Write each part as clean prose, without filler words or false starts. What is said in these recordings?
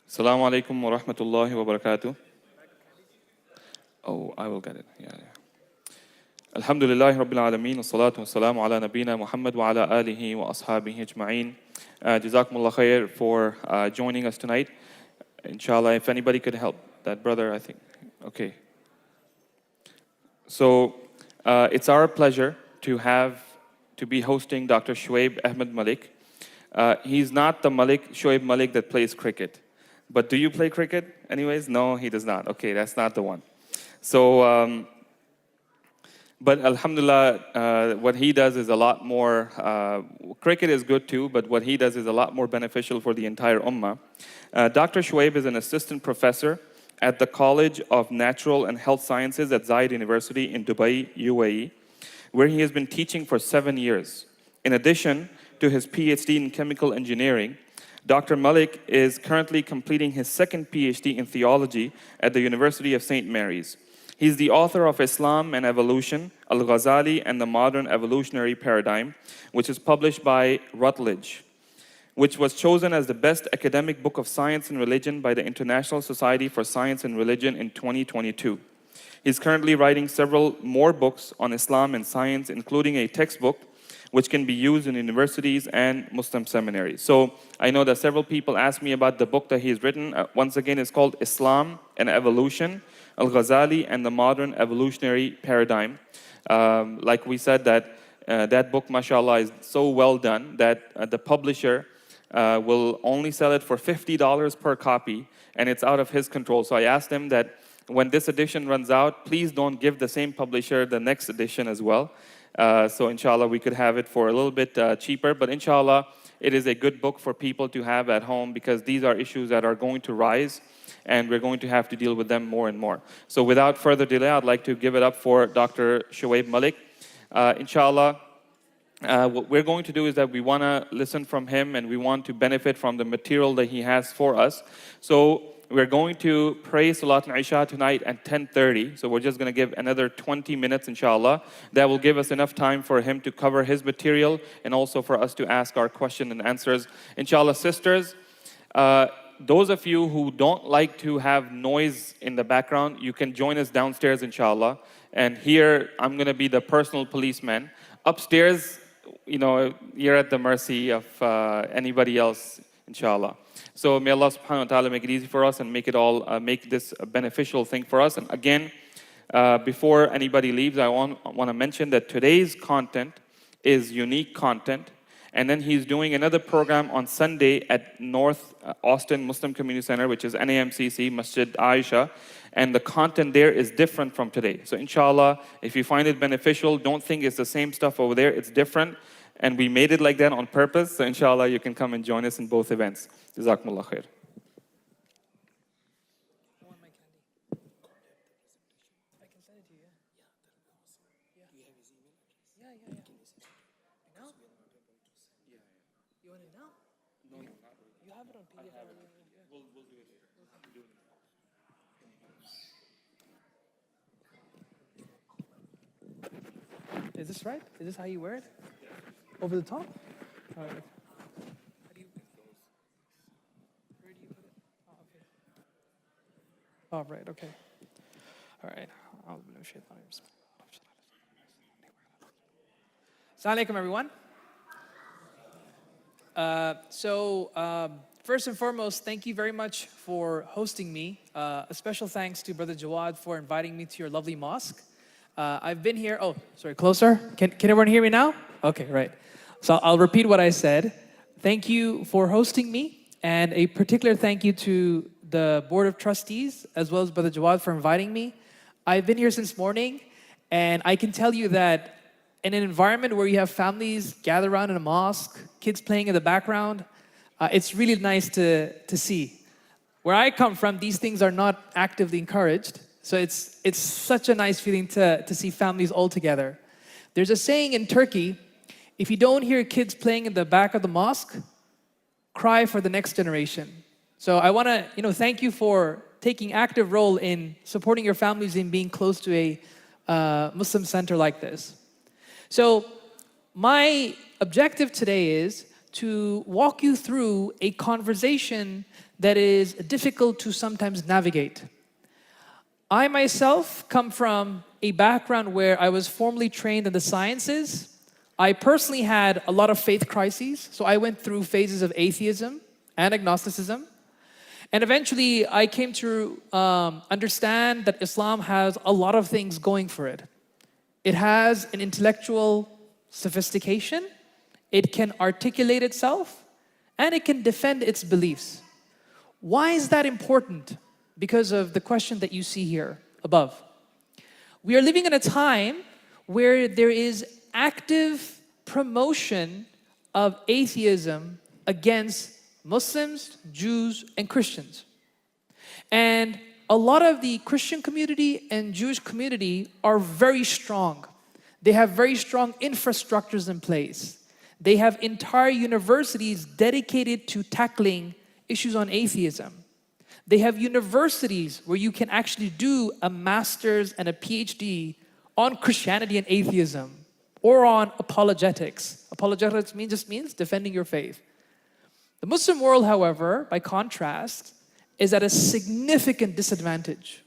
Assalamu alaikum wa rahmatullahi wa barakatuh. Oh, I will get it. Yeah. Alhamdulillahi Rabbil Alameen, wassalatu wassalamu ala nabina Muhammad wa ala alihi wa ashabihi ajma'een. Jazakumullah khair for joining us tonight. Inshallah, if anybody could help that brother, I think. Okay. So, it's our pleasure to be hosting Dr. Shoaib Ahmed Malik. He's not the Shoaib Malik that plays cricket. But do you play cricket anyways? No, he does not. Okay, that's not the one. So, but alhamdulillah, what he does is a lot more, cricket is good too, but what he does is a lot more beneficial for the entire ummah. Dr. Shoaib is an assistant professor at the College of Natural and Health Sciences at Zayed University in Dubai, UAE, where he has been teaching for 7 years. In addition to his PhD in chemical engineering, Dr. Malik is currently completing his second PhD in theology at the University of St. Mary's. He's the author of Islam and Evolution, Al-Ghazālī and the Modern Evolutionary Paradigm, which is published by Routledge, which was chosen as the best academic book of science and religion by the International Society for Science and Religion in 2022. He's currently writing several more books on Islam and science, including a textbook which can be used in universities and Muslim seminaries. So I know that several people ask me about the book that he's written. Once again, it's called Islam and Evolution, Al-Ghazālī and the Modern Evolutionary Paradigm. Like we said, that book, mashallah, is so well done that the publisher will only sell it for $50 per copy, and it's out of his control. So I asked him that when this edition runs out, please don't give the same publisher the next edition as well. So inshallah, we could have it for a little bit cheaper. But inshallah, it is a good book for people to have at home because these are issues that are going to rise and we're going to have to deal with them more and more. So without further delay, I'd like to give it up for Dr. Shoaib Malik. Inshallah, what we're going to do is that we want to listen from him and we want to benefit from the material that he has for us. So we're going to pray Salat al-Isha tonight at 10:30. So we're just going to give another 20 minutes, inshallah. That will give us enough time for him to cover his material and also for us to ask our question and answers. Inshallah, sisters, those of you who don't like to have noise in the background, you can join us downstairs, inshallah. And here, I'm going to be the personal policeman. Upstairs, you know, you're at the mercy of anybody else, inshallah. So may Allah subhanahu wa ta'ala make it easy for us and make it all, make this a beneficial thing for us. And again, before anybody leaves, I want to mention that today's content is unique content. And then he's doing another program on Sunday at North Austin Muslim Community Center, which is NAMCC, Masjid Aisha. And the content there is different from today. So inshallah, if you find it beneficial, don't think it's the same stuff over there. It's different. And we made it like that on purpose. So inshallah, you can come and join us in both events. Jazakumullah khair. Is this right? Is this how you wear it? Over the top? All right. How do you, where do you put it? Oh, okay. Oh, right, okay. All right. Assalamu alaikum, everyone. First and foremost, thank you very much for hosting me. A special thanks to Brother Jawad for inviting me to your lovely mosque. I've been here, closer. Can everyone hear me now? Okay, right. So I'll repeat what I said. Thank you for hosting me, and a particular thank you to the Board of Trustees, as well as Brother Jawad for inviting me. I've been here since morning, and I can tell you that in an environment where you have families gather around in a mosque, kids playing in the background, it's really nice to see. Where I come from, these things are not actively encouraged. So it's such a nice feeling to see families all together. There's a saying in Turkey, if you don't hear kids playing in the back of the mosque, cry for the next generation. So I want to thank you for taking active role in supporting your families in being close to a Muslim center like this. So my objective today is to walk you through a conversation that is difficult to sometimes navigate. I myself come from a background where I was formally trained in the sciences. I personally had a lot of faith crises, so I went through phases of atheism and agnosticism. And eventually, I came to understand that Islam has a lot of things going for it. It has an intellectual sophistication, it can articulate itself, and it can defend its beliefs. Why is that important? Because of the question that you see here above. We are living in a time where there is active promotion of atheism against Muslims, Jews, and Christians. And a lot of the Christian community and Jewish community are very strong. They have very strong infrastructures in place. They have entire universities dedicated to tackling issues on atheism. They have universities where you can actually do a master's and a PhD on Christianity and atheism, or on apologetics. Apologetics just means defending your faith. The Muslim world, however, by contrast, is at a significant disadvantage.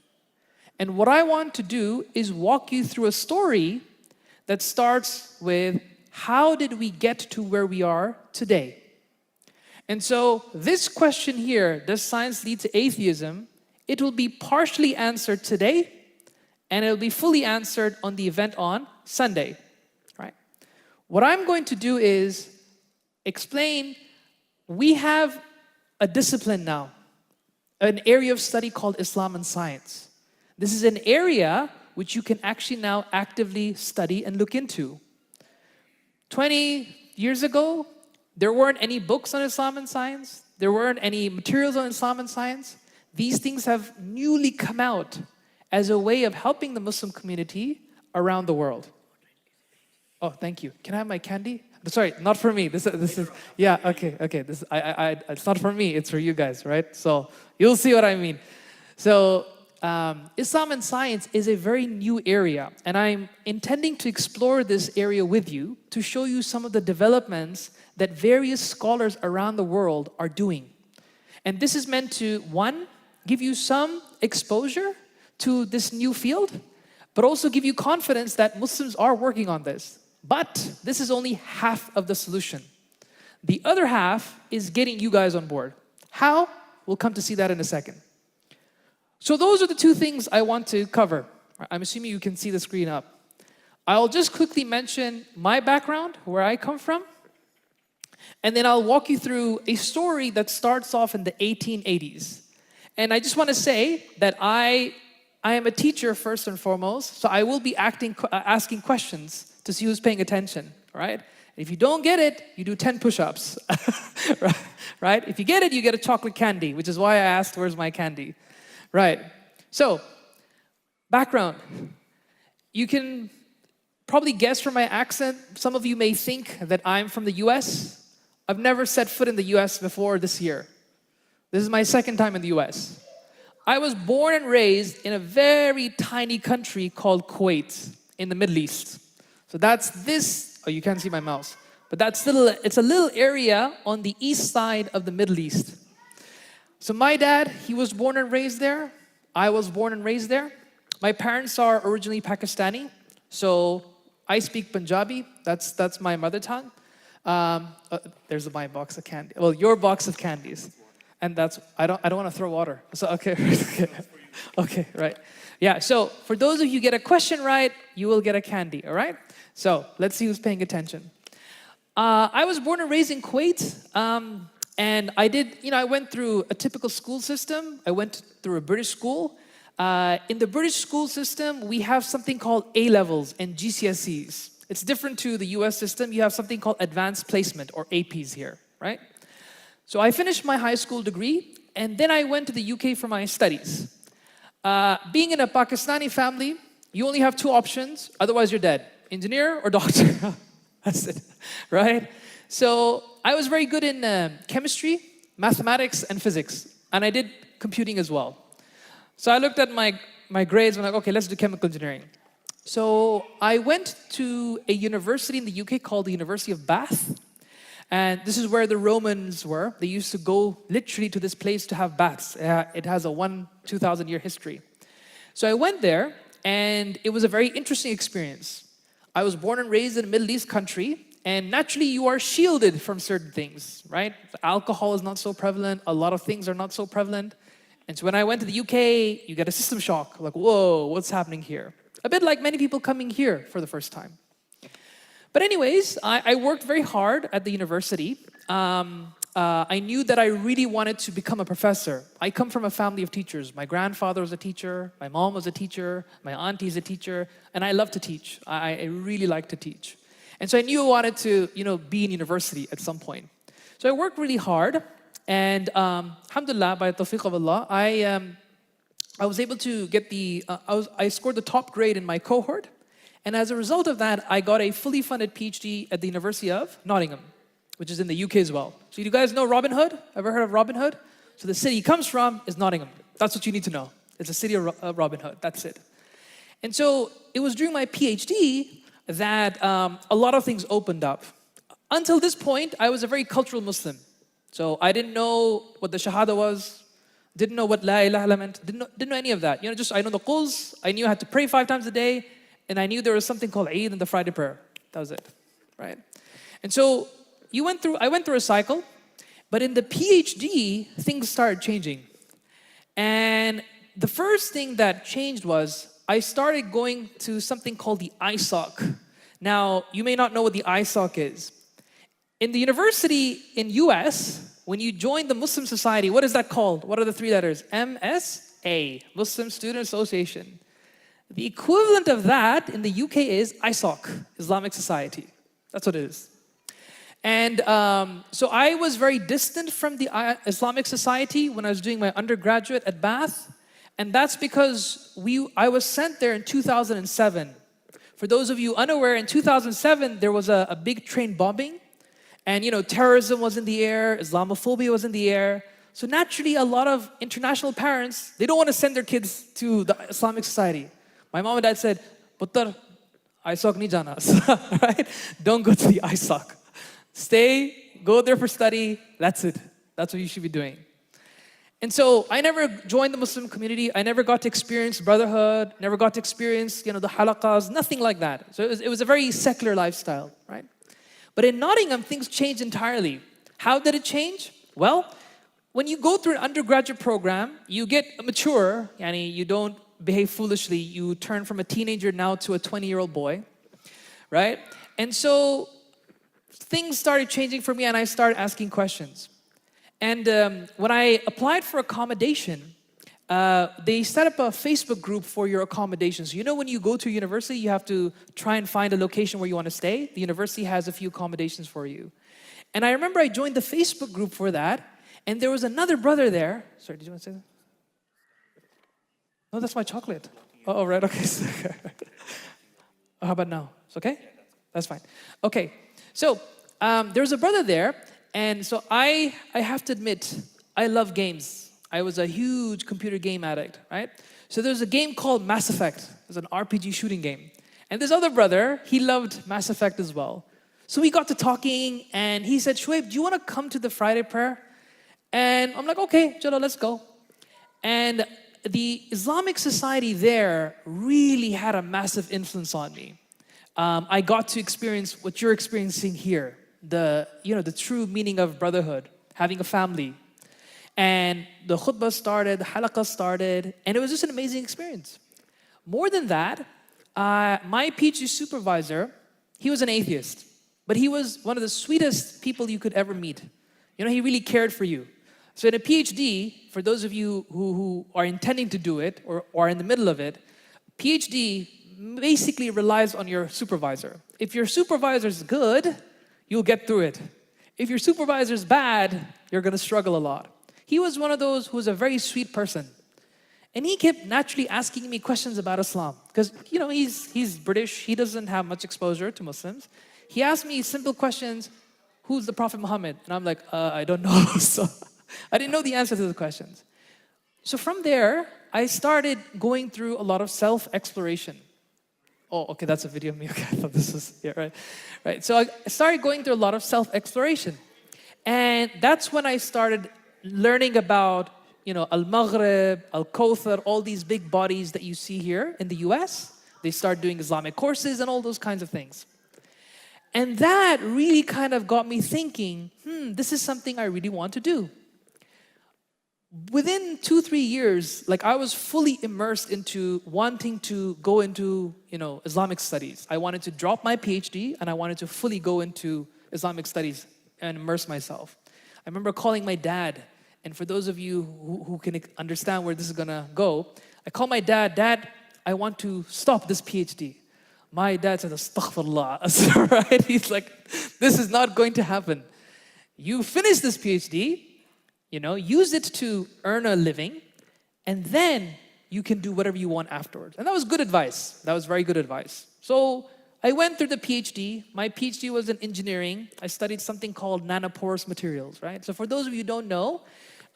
And what I want to do is walk you through a story that starts with, how did we get to where we are today? And so this question here, does science lead to atheism? It will be partially answered today, and it will be fully answered on the event on Sunday. Right? What I'm going to do is explain, we have a discipline now, an area of study called Islam and science. This is an area which you can actually now actively study and look into. 20 years ago, there weren't any books on Islam and science. There weren't any materials on Islam and science. These things have newly come out as a way of helping the Muslim community around the world. Oh, thank you. Can I have my candy? Sorry, not for me. This is yeah, okay. This it's not for me, it's for you guys, right? So you'll see what I mean. So Islam and science is a very new area, and I'm intending to explore this area with you to show you some of the developments that various scholars around the world are doing. And this is meant to, one, give you some exposure to this new field, but also give you confidence that Muslims are working on this. But this is only half of the solution. The other half is getting you guys on board. How? We'll come to see that in a second. So those are the two things I want to cover. I'm assuming you can see the screen up. I'll just quickly mention my background, where I come from, and then I'll walk you through a story that starts off in the 1880s. And I just want to say that I am a teacher first and foremost, so I will be asking questions to see who's paying attention, right? If you don't get it, you do 10 push-ups, right? If you get it, you get a chocolate candy, which is why I asked, where's my candy? Right, so, background. You can probably guess from my accent, some of you may think that I'm from the US. I've never set foot in the US before this year. This is my second time in the US. I was born and raised in a very tiny country called Kuwait in the Middle East. So that's this, oh, you can't see my mouse, but it's a little area on the east side of the Middle East. So my dad, he was born and raised there. I was born and raised there. My parents are originally Pakistani, so I speak Punjabi. That's my mother tongue. There's my box of candy. Well, your box of candies, and I don't want to throw water. So okay, okay, right. Yeah. So for those of you who get a question right, you will get a candy. All right. So let's see who's paying attention. I was born and raised in Kuwait. And I went through a typical school system. I went through a British school. In the British school system, we have something called A-levels and GCSEs. It's different to the US system. You have something called advanced placement, or APs here, right? So I finished my high school degree, and then I went to the UK for my studies. Being in a Pakistani family, you only have two options, otherwise you're dead. Engineer or doctor. That's it, right? So I was very good in chemistry, mathematics, and physics. And I did computing as well. So I looked at my grades and I'm like, okay, let's do chemical engineering. So I went to a university in the UK called the University of Bath. And this is where the Romans were. They used to go literally to this place to have baths. It has a 2,000 year history. So I went there, and it was a very interesting experience. I was born and raised in a Middle East country, and naturally you are shielded from certain things, right? Alcohol is not so prevalent, a lot of things are not so prevalent. And so when I went to the UK, you get a system shock, like, whoa, what's happening here? A bit like many people coming here for the first time. But anyways, I worked very hard at the university. I knew that I really wanted to become a professor. I come from a family of teachers. My grandfather was a teacher, my mom was a teacher, my auntie is a teacher, and I love to teach. I really like to teach. And so I knew I wanted to, be in university at some point. So I worked really hard, and alhamdulillah, by the tawfiq of Allah, I was able to get I scored the top grade in my cohort, and as a result of that, I got a fully funded PhD at the University of Nottingham, which is in the UK as well. So you guys know Robin Hood? Ever heard of Robin Hood? So the city he comes from is Nottingham. That's what you need to know. It's a city of Robin Hood. That's it. And so it was during my PhD that a lot of things opened up. Until this point, I was a very cultural Muslim. So I didn't know what the Shahada was, didn't know what La ilaha illallah meant, didn't know any of that. Just I know the Quls, I knew I had to pray 5 times a day, and I knew there was something called Eid and the Friday prayer. That was it, right? And so I went through a cycle, but in the PhD, things started changing. And the first thing that changed was I started going to something called the ISOC. Now, you may not know what the ISOC is. In the university in US, when you join the Muslim Society, what is that called? What are the 3 letters? MSA, Muslim Student Association. The equivalent of that in the UK is ISOC, Islamic Society. That's what it is. And so I was very distant from the Islamic Society when I was doing my undergraduate at Bath. And that's because I was sent there in 2007. For those of you unaware, in 2007, there was a big train bombing. And, terrorism was in the air, Islamophobia was in the air. So naturally, a lot of international parents, they don't want to send their kids to the Islamic Society. My mom and dad said, Puttar, ISOC nahi jana, right? Don't go to the ISOC. Stay, go there for study, that's it. That's what you should be doing. And so I never joined the Muslim community. I never got to experience brotherhood, never got to experience, the halaqas, nothing like that. So it was a very secular lifestyle, right? But in Nottingham, things changed entirely. How did it change? Well, when you go through an undergraduate program, you get mature, you don't behave foolishly. You turn from a teenager now to a 20-year-old boy, right? And so things started changing for me, and I started asking questions. And when I applied for accommodation, they set up a Facebook group for your accommodations. When you go to a university, you have to try and find a location where you want to stay. The university has a few accommodations for you. And I remember I joined the Facebook group for that, and there was another brother there. Sorry, did you want to say that? No, that's my chocolate. Oh, right, okay. How about now? It's okay? That's fine. Okay, so there was a brother there, and so I have to admit, I love games. I was a huge computer game addict, right? So there's a game called Mass Effect. It's an RPG shooting game. And this other brother, he loved Mass Effect as well. So we got to talking, and he said, Shoaib, do you want to come to the Friday prayer? And I'm like, okay, Jalo, let's go. And the Islamic society there really had a massive influence on me. I got to experience what you're experiencing here, the true meaning of brotherhood, having a family. And the khutbah started, the halaqah started, and it was just an amazing experience. More than that, my PhD supervisor, he was an atheist, but he was one of the sweetest people you could ever meet. He really cared for you. So in a PhD, for those of you who are intending to do it or are in the middle of it, PhD basically relies on your supervisor. If your supervisor is good, you'll get through it. If your supervisor is bad, you're going to struggle a lot. He was one of those who was a very sweet person. And he kept naturally asking me questions about Islam. Because, he's British. He doesn't have much exposure to Muslims. He asked me simple questions. Who's the Prophet Muhammad? And I'm like, I don't know. So I didn't know the answer to the questions. So from there, I started going through a lot of self-exploration. Oh, okay, that's a video of me. Okay, I thought this was, yeah, right. Right, so I started going through a lot of self-exploration. And that's when I started learning about, Al-Maghrib, Al-Kawthar, all these big bodies that you see here in the US. They start doing Islamic courses and all those kinds of things. And that really kind of got me thinking, this is something I really want to do. Within 2-3 years, I was fully immersed into wanting to go into, Islamic studies. I wanted to drop my PhD and I wanted to fully go into Islamic studies and immerse myself. I remember calling my dad, and for those of you who can understand where this is gonna go, I called my dad, Dad, I want to stop this PhD. My dad said, Astaghfirullah, right? He's like, this is not going to happen. You finish this PhD, use it to earn a living, and then you can do whatever you want afterwards. And that was good advice. That was very good advice. So I went through the PhD. My PhD was in engineering. I studied something called nanoporous materials, right? So for those of you who don't know,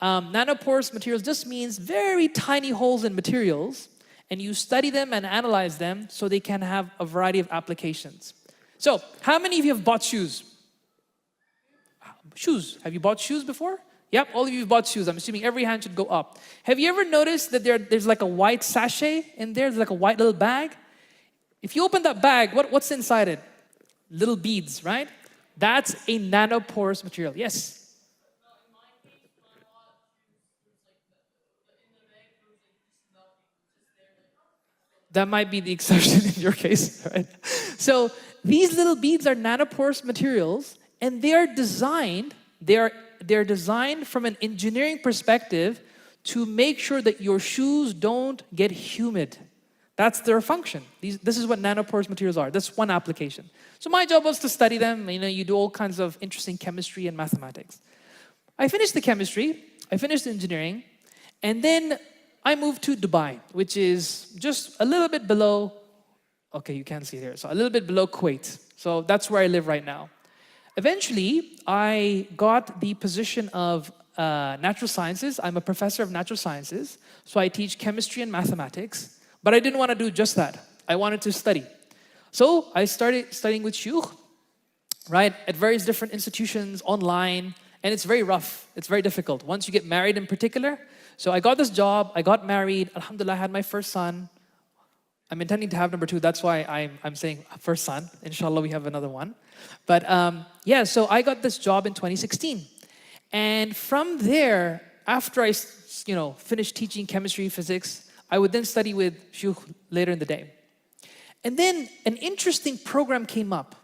nanoporous materials just means very tiny holes in materials, and you study them and analyze them so they can have a variety of applications. So how many of you have bought shoes? Shoes. Have you bought shoes before? Yep, all of you have bought shoes. I'm assuming every hand should go up. Have you ever noticed that there's like a white sachet in there? There's like a white little bag. If you open that bag, what's inside it? Little beads, right? That's a nanoporous material. Yes? That might be the exception in your case, right? So these little beads are nanoporous materials, and they're designed from an engineering perspective to make sure that your shoes don't get humid. That's their function. This is what nanoporous materials are. That's one application. So my job was to study them. You do all kinds of interesting chemistry and mathematics. I finished the chemistry, I finished the engineering, and then I moved to Dubai, which is just a little bit below, okay, you can't see it here, so a little bit below Kuwait. So that's where I live right now. Eventually, I got the position of natural sciences. I'm a professor of natural sciences, so I teach chemistry and mathematics, but I didn't want to do just that. I wanted to study. So I started studying with shuyukh, right, at various different institutions, online, and it's very rough. It's very difficult. Once you get married in particular, so I got this job, I got married, alhamdulillah, I had my first son. I'm intending to have number 2, that's why I'm saying first son. Inshallah, we have another one. But so I got this job in 2016. And from there, after I finished teaching chemistry, physics, I would then study with shuyukh later in the day. And then an interesting program came up.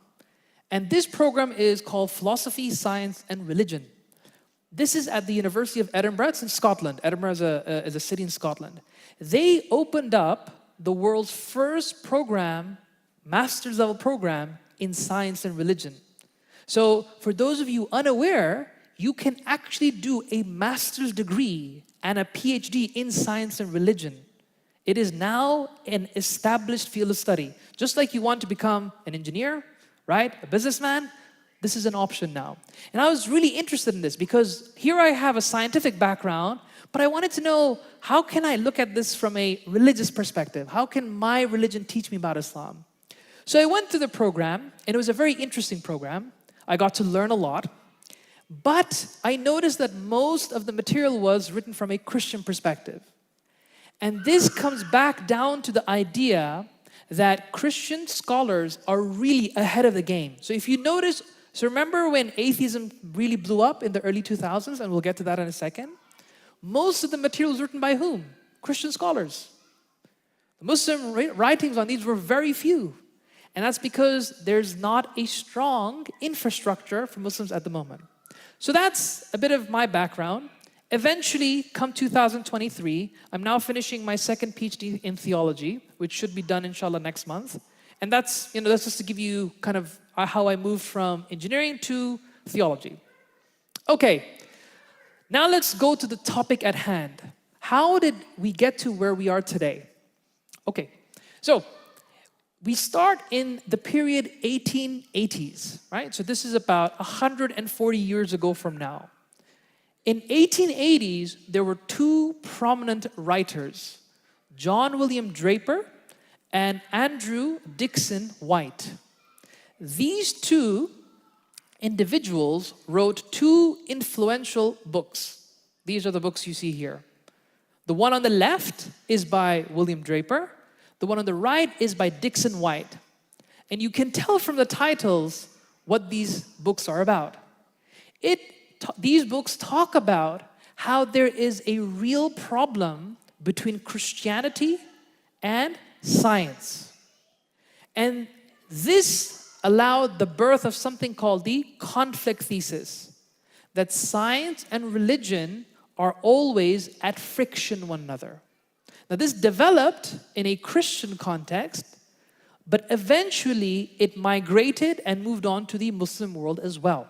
And this program is called Philosophy, Science, and Religion. This is at the University of Edinburgh. It's in Scotland. Edinburgh is a city in Scotland. They opened up the world's first program, master's level program in science and religion. So for those of you unaware, you can actually do a master's degree and a PhD in science and religion. It is now an established field of study. Just like you want to become an engineer, right? A businessman, this is an option now. And I was really interested in this because here I have a scientific background, but I wanted to know, how can I look at this from a religious perspective? How can my religion teach me about Islam? So I went through the program, and it was a very interesting program. I got to learn a lot. But I noticed that most of the material was written from a Christian perspective. And this comes back down to the idea that Christian scholars are really ahead of the game. So if you notice, so remember when atheism really blew up in the early 2000s, and we'll get to that in a second? Most of the material was written by whom? Christian scholars. The Muslim writings on these were very few. And that's because there's not a strong infrastructure for Muslims at the moment. So that's a bit of my background. Eventually, come 2023, I'm now finishing my second PhD in theology, which should be done inshallah next month. And that's just to give you kind of how I moved from engineering to theology. Okay, now let's go to the topic at hand. How did we get to where we are today? Okay, so we start in the period 1880s, right? So this is about 140 years ago from now. In 1880s, there were 2 prominent writers, John William Draper and Andrew Dixon White. These two individuals wrote two influential books. These are the books you see here. The one on the left is by William Draper. The one on the right is by Dixon White. And you can tell from the titles what these books are about. These books talk about how there is a real problem between Christianity and science. And this allowed the birth of something called the conflict thesis, that science and religion are always at friction one another. Now this developed in a Christian context, but eventually it migrated and moved on to the Muslim world as well.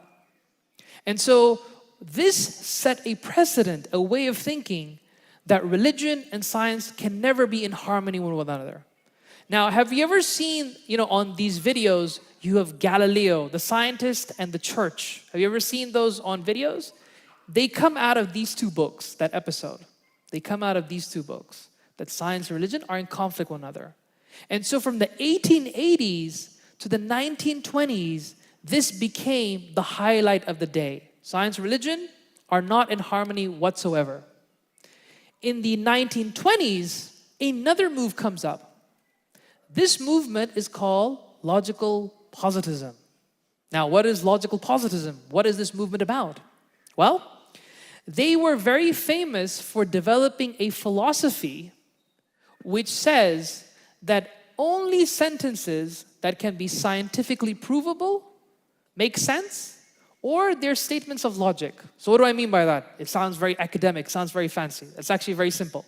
And so this set a precedent, a way of thinking that religion and science can never be in harmony with one another. Now, have you ever seen, on these videos, you have Galileo, the scientist, and the church. Have you ever seen those on videos? They come out of these two books, that episode. They come out of these two books, that science and religion are in conflict with one another. And so from the 1880s to the 1920s, this became the highlight of the day. Science and religion are not in harmony whatsoever. In the 1920s, another move comes up. This movement is called logical positivism. Now, what is logical positivism? What is this movement about? Well, they were very famous for developing a philosophy which says that only sentences that can be scientifically provable make sense, or they're statements of logic. So what do I mean by that? It sounds very academic, sounds very fancy. It's actually very simple.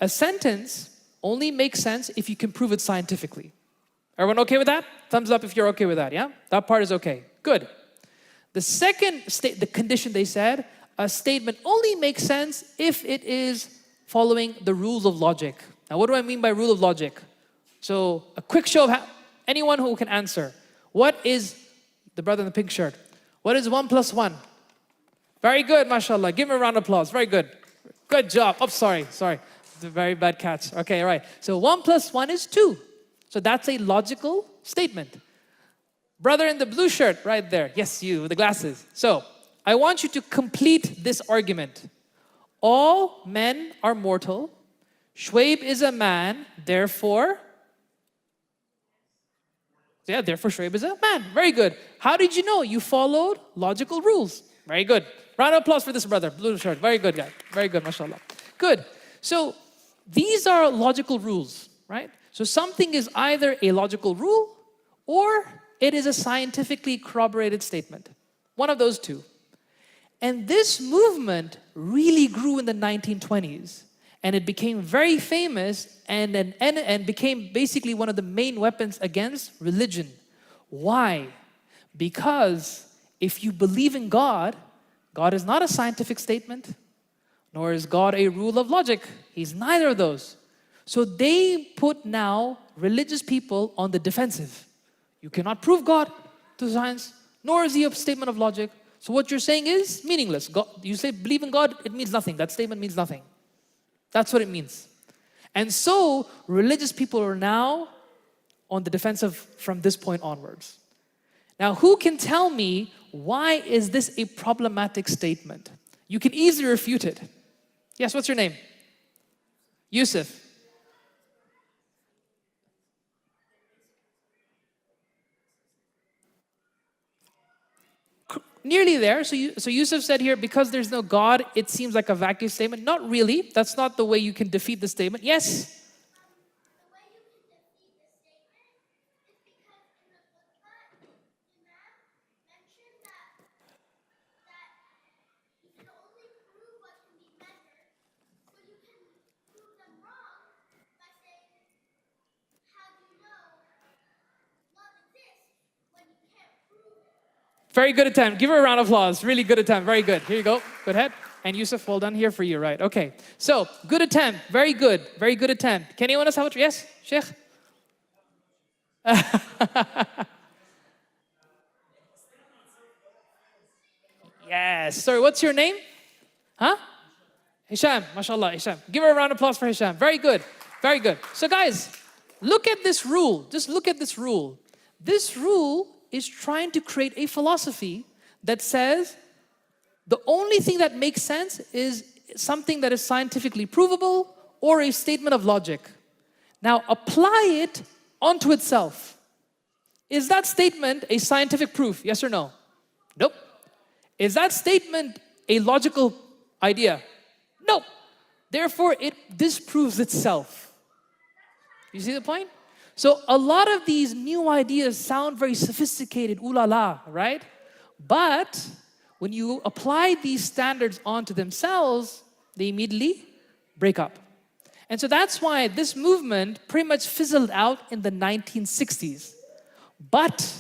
A sentence only makes sense if you can prove it scientifically. Everyone okay with that? Thumbs up if you're okay with that, yeah? That part is okay. Good. The second the condition they said, a statement only makes sense if it is following the rules of logic. Now, what do I mean by rule of logic? So, a quick show of anyone who can answer. What is, the brother in the pink shirt, what is 1 plus 1? Very good, mashallah. Give him a round of applause. Very good. Good job. Oh, sorry. It's a very bad catch. Okay, all right. So 1 plus 1 is 2. So that's a logical statement. Brother in the blue shirt, right there. Yes, you with the glasses. So I want you to complete this argument. All men are mortal. Shoaib is a man, therefore... Yeah, therefore Shoaib is a man. Very good. How did you know? You followed logical rules. Very good. Round of applause for this brother. Blue shirt. Very good guy. Very good, mashallah. Good. So these are logical rules, right? So something is either a logical rule or it is a scientifically corroborated statement. One of those two. And this movement really grew in the 1920s. And it became very famous and became basically one of the main weapons against religion. Why? Because if you believe in God, God is not a scientific statement, nor is God a rule of logic. He's neither of those. So they put now religious people on the defensive. You cannot prove God to science, nor is he a statement of logic. So what you're saying is meaningless. God, you say believe in God, it means nothing. That statement means nothing. That's what it means. And so religious people are now on the defensive from this point onwards. Now, who can tell me why is this a problematic statement? You can easily refute it. Yes, what's your name? Yusuf. Nearly there. So Yusuf said here, because there's no God, it seems like a vacuum statement. Not really. That's not the way you can defeat the statement. Yes? Very good attempt. Give her a round of applause. Really good attempt. Very good. Here you go. Go ahead. And Yusuf, well done here for you, right? Okay. So, good attempt. Very good. Very good attempt. Can anyone else have a... Yes, Sheikh? Yes. Sorry, what's your name? Huh? Hisham. MashaAllah, Hisham. Give her a round of applause for Hisham. Very good. Very good. So, guys... look at this rule. Just look at this rule. This rule is trying to create a philosophy that says the only thing that makes sense is something that is scientifically provable or a statement of logic. Now apply it onto itself. Is that statement a scientific proof? Yes or no? Nope. Is that statement a logical idea? Nope. Therefore, it disproves itself. You see the point? So a lot of these new ideas sound very sophisticated, ooh la la, right? But when you apply these standards onto themselves, they immediately break up. And so that's why this movement pretty much fizzled out in the 1960s. But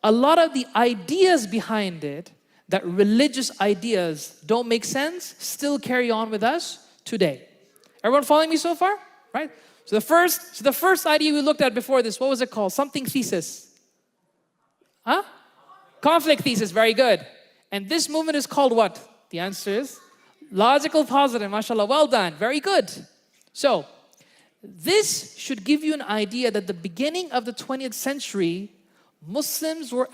a lot of the ideas behind it, that religious ideas don't make sense, still carry on with us today. Everyone following me so far? Right? So the first idea we looked at before this, what was it called? Something thesis. Huh? Conflict thesis, very good. And this movement is called what? The answer is logical positive, mashallah, well done, very good. So, this should give you an idea that the beginning of the 20th century, Muslims were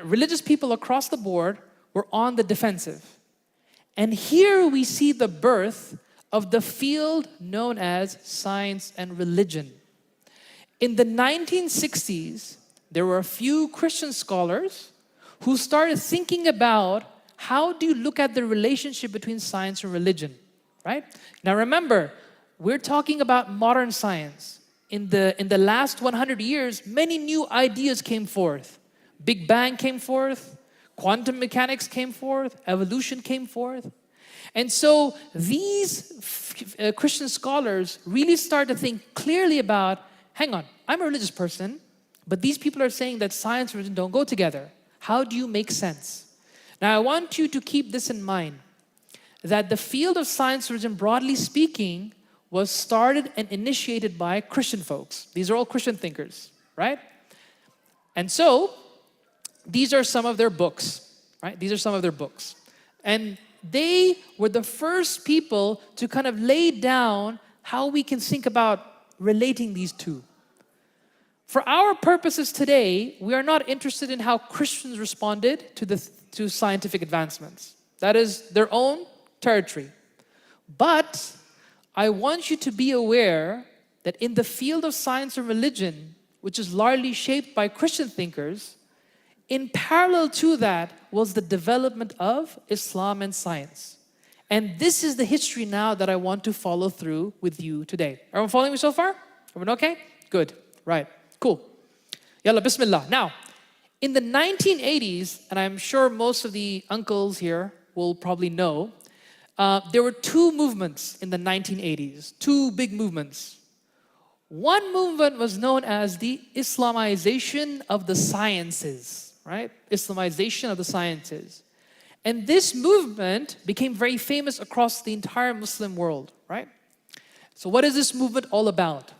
religious people across the board were on the defensive. And here we see the birth of the field known as science and religion. In the 1960s, there were a few Christian scholars who started thinking about how do you look at the relationship between science and religion, right? Now remember, we're talking about modern science. In the last 100 years, many new ideas came forth. Big Bang came forth, quantum mechanics came forth, evolution came forth. And so these Christian scholars really started to think clearly about, hang on, I'm a religious person, but these people are saying that science and religion don't go together. How do you make sense? Now I want you to keep this in mind, that the field of science and religion, broadly speaking, was started and initiated by Christian folks. These are all Christian thinkers, right? And so, these are some of their books, right? These are some of their books. And they were the first people to kind of lay down how we can think about relating these two. For our purposes today, we are not interested in how Christians responded to scientific advancements. That is their own territory. But I want you to be aware that in the field of science and religion, which is largely shaped by Christian thinkers, in parallel to that was the development of Islam and science. And this is the history now that I want to follow through with you today. Everyone following me so far? Everyone okay? Good. Right. Cool. Yalla, bismillah. Now, in the 1980s, and I'm sure most of the uncles here will probably know, there were two movements in the 1980s, two big movements. One movement was known as the Islamization of the sciences, right? Islamization of the sciences. And this movement became very famous across the entire Muslim world, right? So what is this movement all about?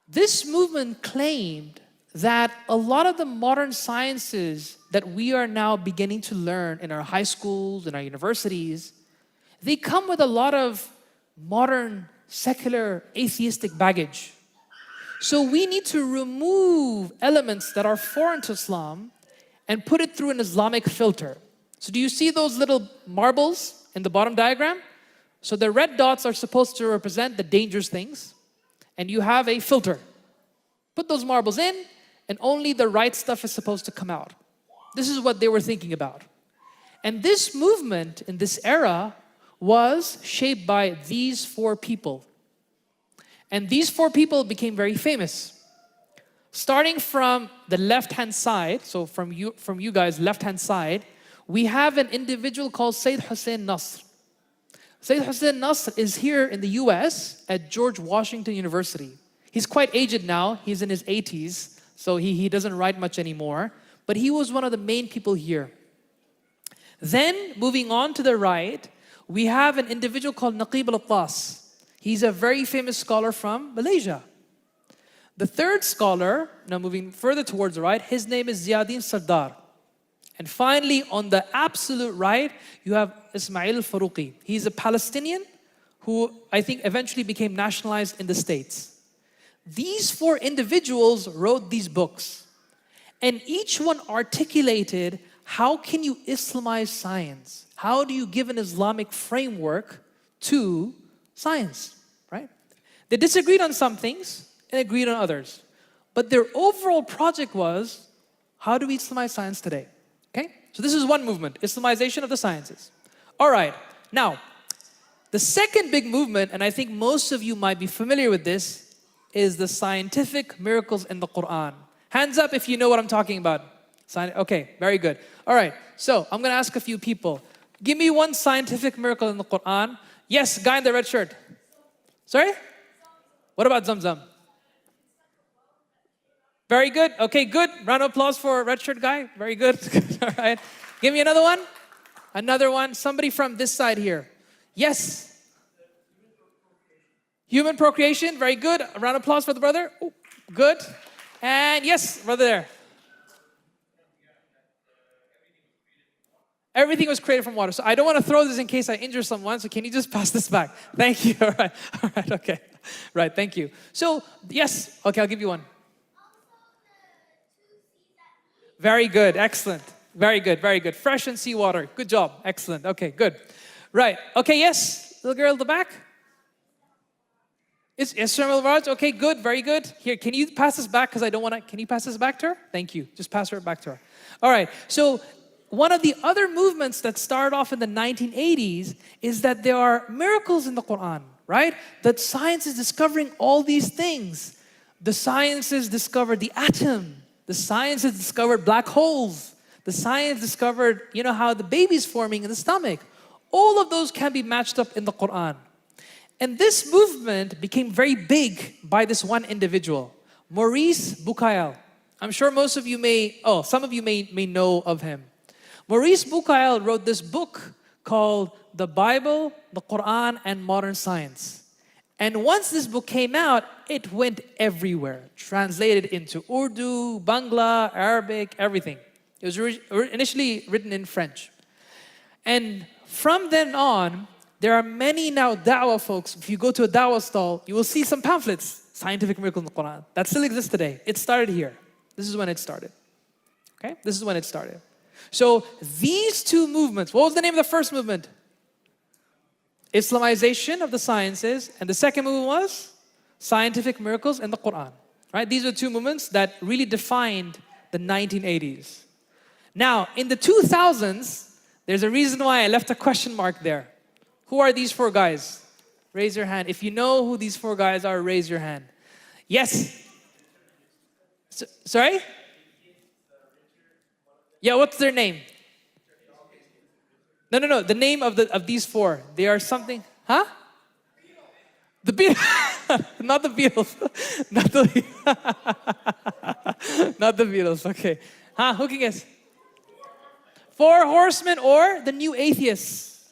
This movement claimed that a lot of the modern sciences that we are now beginning to learn in our high schools and our universities, they come with a lot of modern, secular, atheistic baggage. So we need to remove elements that are foreign to Islam and put it through an Islamic filter. So do you see those little marbles in the bottom diagram? So the red dots are supposed to represent the dangerous things, and you have a filter. Put those marbles in, and only the right stuff is supposed to come out. This is what they were thinking about. And this movement in this era was shaped by these four people. And these four people became very famous. Starting from the left-hand side, so from you guys, left-hand side, we have an individual called Sayyid Hussein Nasr. Sayyid Hussein Nasr is here in the US at George Washington University. He's quite aged now, he's in his 80s, so he doesn't write much anymore, but he was one of the main people here. Then, moving on to the right, we have an individual called Naqib al-Attas. He's a very famous scholar from Malaysia. The third scholar, now moving further towards the right, his name is Ziauddin Sardar. And finally, on the absolute right, you have Ismail al-Faruqi. He's a Palestinian who I think eventually became nationalized in the States. These 4 individuals wrote these books. And each one articulated, how can you Islamize science? How do you give an Islamic framework to science, right? They disagreed on some things and agreed on others. But their overall project was, how do we Islamize science today? Okay? So this is one movement, Islamization of the sciences. All right, now, the second big movement, and I think most of you might be familiar with this, is the scientific miracles in the Quran. Hands up if you know what I'm talking about. Okay, very good. All right, so I'm going to ask a few people. Give me one scientific miracle in the Quran. Yes, guy in the red shirt. Sorry? What about Zamzam? Very good. Okay, good. Round of applause for red shirt guy. Very good. All right. Give me another one. Another one. Somebody from this side here. Yes. Human procreation. Very good. A round of applause for the brother. Ooh, good. And yes, brother there. Everything was created from water. So I don't want to throw this in case I injure someone. So can you just pass this back? Thank you. All right. All right. Okay. Right. Thank you. So yes. Okay. I'll give you one. Very good. Excellent. Very good. Very good. Fresh and seawater. Good job. Excellent. Okay. Good. Right. Okay. Yes. Little girl in the back. It's Ismail Raj. Okay. Good. Very good. Here. Can you pass this back? Because I don't want to. Can you pass this back to her? Thank you. Just pass her back to her. All right. So one of the other movements that started off in the 1980s is that there are miracles in the Quran, right? That science is discovering all these things. The sciences discovered the atom. The science has discovered black holes. The science discovered, how the baby's forming in the stomach. All of those can be matched up in the Quran. And this movement became very big by this one individual, Maurice Bucaille. I'm sure most of you some of you may know of him. Maurice Bucaille wrote this book called The Bible, the Quran, and Modern Science. And once this book came out, it went everywhere. Translated into Urdu, Bangla, Arabic, everything. It was initially written in French. And from then on, there are many now da'wah folks. If you go to a da'wah stall, you will see some pamphlets, Scientific Miracle in the Quran, that still exists today. It started here. This is when it started. Okay? This is when it started. So these two movements, what was the name of the first movement? Islamization of the sciences, and the second movement was scientific miracles in the Quran. Right? These are two movements that really defined the 1980s. Now, in the 2000s, there's a reason why I left a question mark there. Who are these 4 guys? Raise your hand. If you know who these 4 guys are, raise your hand. Yes? Sorry? Yeah, what's their name? No. The name of these 4. They are something. Huh? The Beatles. Not the Beatles. Not the Beatles. Okay. Huh? Who can guess? 4 horsemen or the new atheists.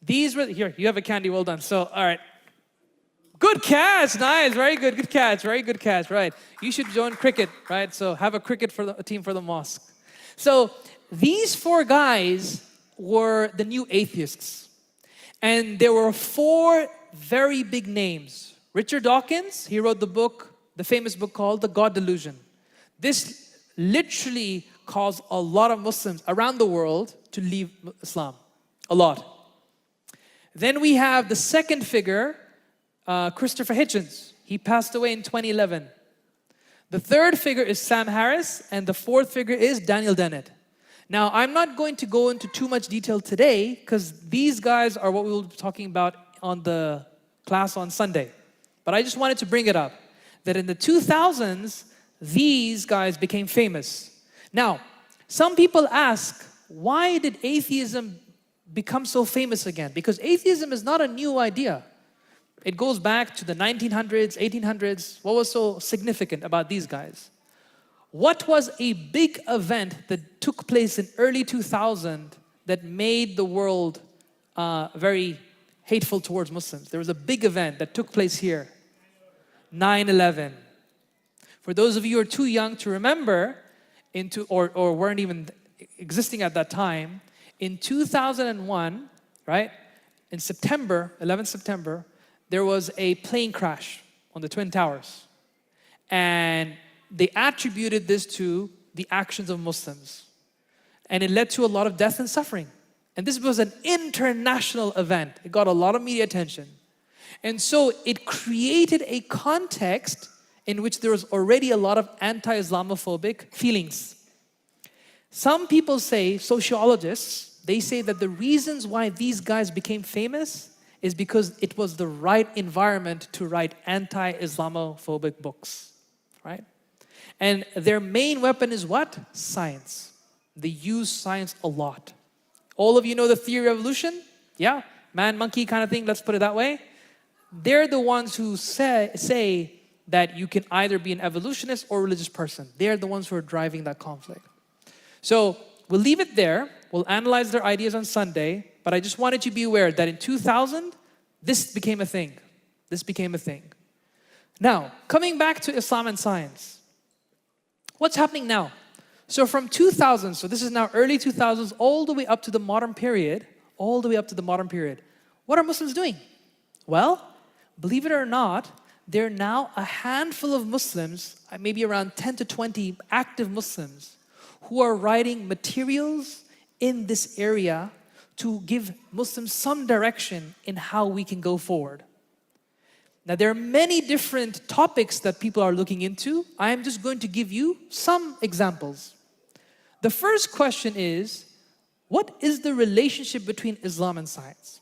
These were here. You have a candy. Well done. So, all right. Good catch. Nice. Very good. Good catch. Very good catch. Right. You should join cricket. Right. So have a cricket for a team for the mosque. So these 4 guys were the new atheists. And there were 4 very big names. Richard Dawkins, he wrote the famous book called The God Delusion. This literally caused a lot of Muslims around the world to leave Islam. A lot. Then we have the second figure, Christopher Hitchens. He passed away in 2011. The third figure is Sam Harris, and the fourth figure is Daniel Dennett. Now, I'm not going to go into too much detail today because these guys are what we will be talking about on the class on Sunday. But I just wanted to bring it up, that in the 2000s, these guys became famous. Now, some people ask, why did atheism become so famous again? Because atheism is not a new idea. It goes back to the 1900s, 1800s. What was so significant about these guys? What was a big event that took place in early 2000 that made the world very hateful towards Muslims? There was a big event that took place here. 9/11. For those of you who are too young to remember, or weren't even existing at that time, in 2001, right, in September, 11th September, there was a plane crash on the Twin Towers. and they attributed this to the actions of Muslims. And it led to a lot of death and suffering. And this was an international event. It got a lot of media attention. And so it created a context in which there was already a lot of anti-Islamophobic feelings. Some people say, sociologists, they say that the reasons why these guys became famous is because it was the right environment to write anti-Islamophobic books, right? And their main weapon is what? Science. They use science a lot. All of you know the theory of evolution? Yeah? Man, monkey kind of thing, let's put it that way. They're the ones who say that you can either be an evolutionist or a religious person. They're the ones who are driving that conflict. So we'll leave it there. We'll analyze their ideas on Sunday. But I just wanted you to be aware that in 2000, this became a thing. This became a thing. Now, coming back to Islam and science. What's happening now? So from 2000, so this is now early 2000s, all the way up to the modern period, what are Muslims doing? Well, believe it or not, there are now a handful of Muslims, maybe around 10 to 20 active Muslims, who are writing materials in this area to give Muslims some direction in how we can go forward. Now, there are many different topics that people are looking into. I am just going to give you some examples. The first question is, what is the relationship between Islam and science?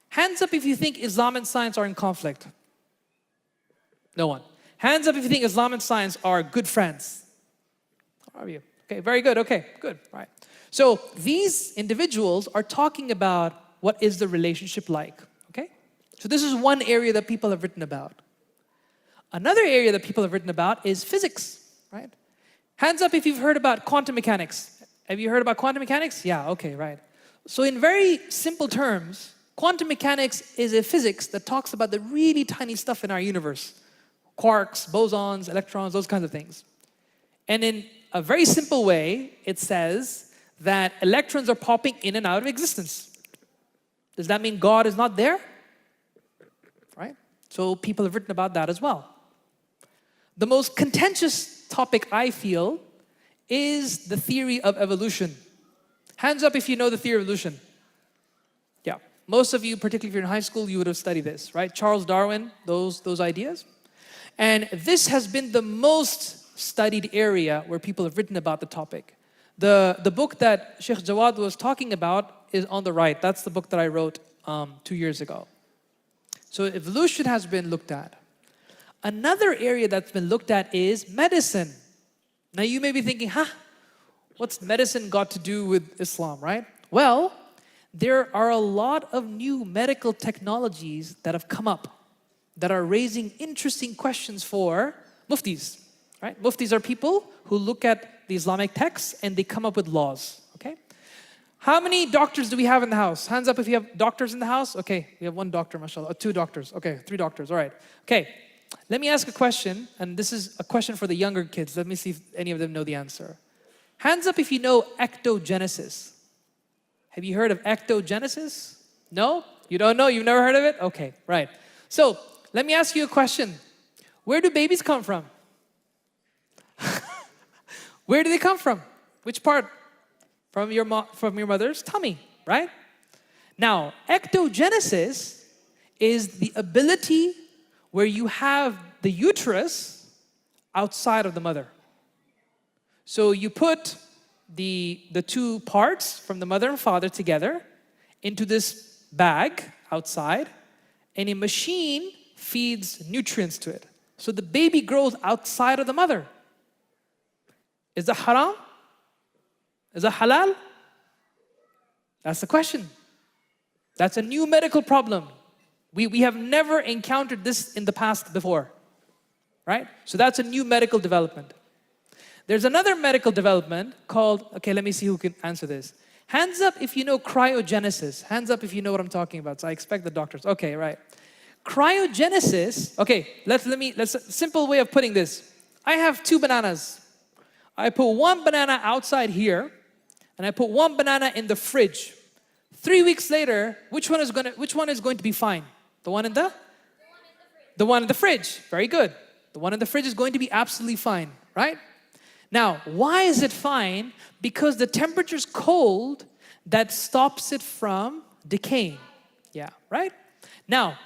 Hands up if you think Islam and science are in conflict. No one. Hands up if you think Islam and science are good friends. How are you? Okay, very good. Okay, good. All right. So these individuals are talking about what is the relationship like. Okay? So this is one area that people have written about. Another area that people have written about is physics, right? Hands up if you've heard about quantum mechanics. Have you heard about quantum mechanics? Yeah, okay, right. So in very simple terms, quantum mechanics is a physics that talks about the really tiny stuff in our universe. Quarks, bosons, electrons, those kinds of things. And in a very simple way, it says that electrons are popping in and out of existence. Does that mean God is not there? Right? So people have written about that as well. The most contentious topic, I feel, is the theory of evolution. Hands up if you know the theory of evolution. Yeah. Most of you, particularly if you're in high school, you would have studied this, right? Charles Darwin, those ideas. And this has been the most studied area where people have written about the topic. The book that Sheikh Jawad was talking about is on the right. That's the book that I wrote 2 years ago. So evolution has been looked at. Another area that's been looked at is medicine. Now you may be thinking, what's medicine got to do with Islam, right? Well, there are a lot of new medical technologies that have come up that are raising interesting questions for muftis, right? Muftis are people who look at the Islamic texts and they come up with laws, okay? How many doctors do we have in the house? Hands up if you have doctors in the house. Okay, we have one doctor, mashallah. 2 doctors. Okay, 3 doctors, all right. Okay, let me ask a question, and this is a question for the younger kids. Let me see if any of them know the answer. Hands up if you know ectogenesis. Have you heard of ectogenesis? No? You don't know? You've never heard of it? Okay, right. So, let me ask you a question. Where do babies come from? Where do they come from? Which part? From your mother's tummy, right? Now, ectogenesis is the ability where you have the uterus outside of the mother. So you put the 2 parts from the mother and father together into this bag outside, and a machine feeds nutrients to it. So the baby grows outside of the mother. Is that haram? Is that halal? That's the question. That's a new medical problem. We have never encountered this in the past before, right? So that's a new medical development. There's another medical development called, okay, let me see who can answer this. Hands up if you know cryogenesis. Hands up if you know what I'm talking about. So I expect the doctors. Okay, right. Cryogenesis, okay, let's a simple way of putting this. I have 2 bananas. I put 1 banana outside here, and I put 1 banana in the fridge. 3 weeks later, which one is going to be fine? The one in the fridge. Very good. The one in the fridge is going to be absolutely fine, right? Now, why is it fine? Because the temperature's cold that stops it from decaying. Yeah, right? Now,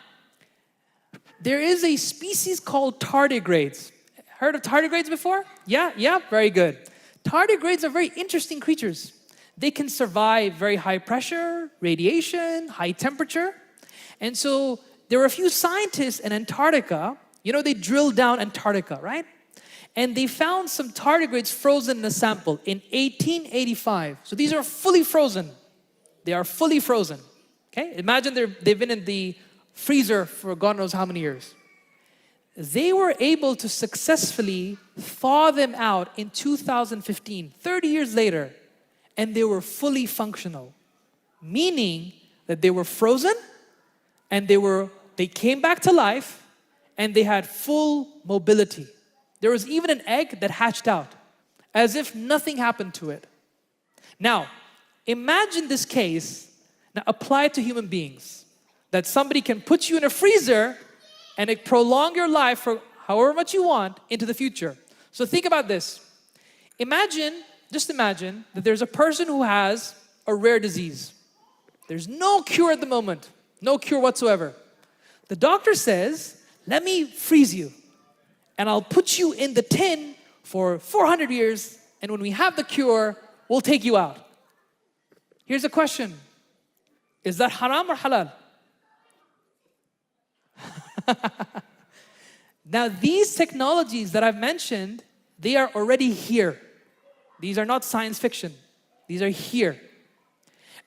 there is a species called tardigrades. Heard of tardigrades before? Yeah, very good. Tardigrades are very interesting creatures. They can survive very high pressure, radiation, high temperature. And so there were a few scientists in Antarctica, they drilled down Antarctica, right? And they found some tardigrades frozen in a sample in 1885. So these are fully frozen. They are fully frozen. Okay? Imagine they've been in the freezer for God knows how many years. They were able to successfully thaw them out in 2015, 30 years later, and they were fully functional. Meaning that they were frozen, and they came back to life, and they had full mobility. There was even an egg that hatched out, as if nothing happened to it. Now, imagine this case, now apply it to human beings. That somebody can put you in a freezer and it prolong your life for however much you want into the future. So think about this. Just imagine that there's a person who has a rare disease. There's no cure at the moment, no cure whatsoever. The doctor says, let me freeze you and I'll put you in the tin for 400 years and when we have the cure, we'll take you out. Here's a question. Is that haram or halal? Now, these technologies that I've mentioned, they are already here. These are not science fiction. These are here.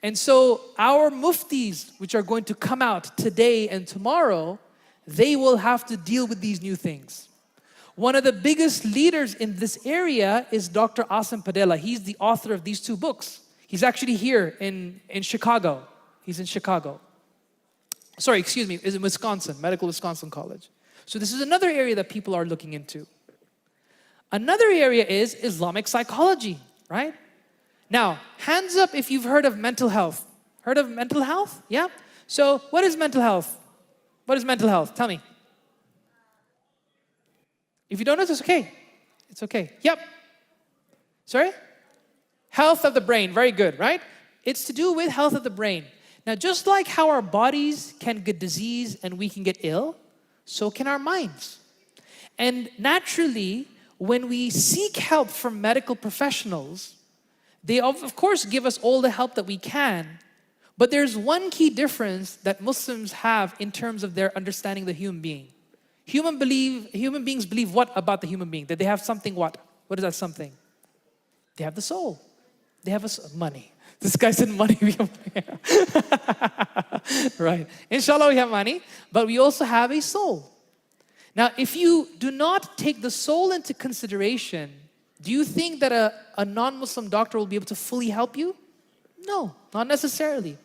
And so our muftis, which are going to come out today and tomorrow, they will have to deal with these new things. One of the biggest leaders in this area is Dr. Asim Padella. He's the author of these two books. He's actually here in Chicago. He's in Chicago. Sorry, excuse me, is in Wisconsin, Medical Wisconsin College. So this is another area that people are looking into. Another area is Islamic psychology, right? Now, hands up if you've heard of mental health. Heard of mental health? Yeah? So what is mental health? What is mental health? Tell me. If you don't know, it's okay. It's okay. Yep. Sorry? Health of the brain. Very good, right? It's to do with health of the brain. Now, just like how our bodies can get disease and we can get ill, so can our minds. And naturally, when we seek help from medical professionals, they of course give us all the help that we can, but there's one key difference that Muslims have in terms of their understanding of the human being. Human beings believe what about the human being? That they have something what? What is that something? They have the soul. They have money. This guy said money, we have money. Right. Inshallah, we have money, but we also have a soul. Now, if you do not take the soul into consideration, do you think that a non-Muslim doctor will be able to fully help you? No, not necessarily.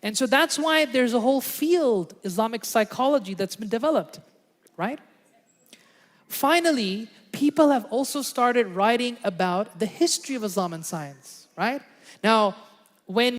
And so that's why there's a whole field, Islamic psychology, that's been developed, right? Finally, people have also started writing about the history of Islam and science, right? Now, when